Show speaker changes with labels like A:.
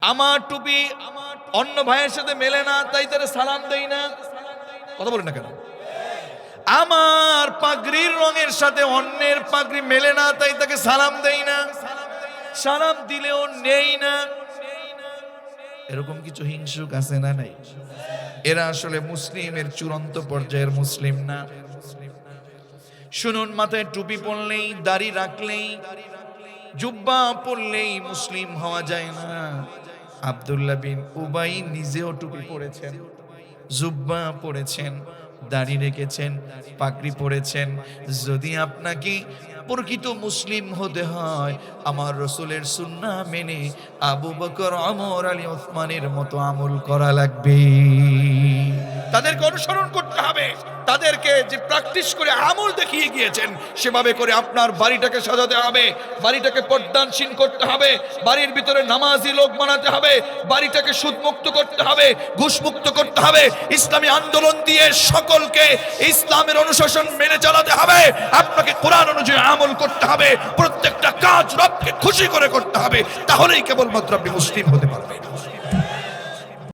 A: আমার টুপি অন্য ভাইয়ের সাথে মেলে না, তাই তারে সালাম দেই না। কথা বলেন না কেন? আমার পাগড়ির রঙের সাথে অন্যের পাগড়ি মেলে না, তাই তাকে সালাম দেই না, সালাম দিলেও নেই না। এরকম কিছু হিংসুক আছে না? নাই। এরা আসলে মুসলিমের চূড়ান্ত পর্যায়ের মুসলিম না। শুনুন, মাথায় টুপি পরলেই, দাড়ি রাখলেই, জুব্বা পরলেই মুসলিম হওয়া যায় না। আব্দুল্লাহ বিন উবাই নিজেও টুপি পরেছেন, জুব্বা পরেছেন, দাড়ি রেখেছেন, পাগড়ি পরেছেন। যদি আপনাকে প্রকৃত মুসলিম হতে হয়, আমার রাসূলের সুন্নাহ মেনে আবু বকর, ওমর, আলী, ওসমানের মতো আমল করা লাগবে। তাদেরকে অনুসরণ করতে হবে। তাদেরকে যে প্র্যাকটিস করে আমল দেখিয়ে গিয়েছেন, সেভাবে করে আপনার বাড়িটাকে সাজাতে হবে, বাড়িটাকে পর্দানশীল করতে হবে, বাড়ির ভিতরে নামাজি লোক বানাতে হবে, বাড়িটাকে সুদমুক্ত করতে হবে, ঘুষমুক্ত করতে হবে, ইসলামী আন্দোলন দিয়ে সকলকে ইসলামের অনুশাসন মেনে চালাতে হবে। আপনাকে কোরআন অনুযায়ী আমল করতে হবে, প্রত্যেকটা কাজ রবকে খুশি করে করতে হবে। তাহলেই কেবলমাত্র আপনি মুসলিম হতে পারবেন।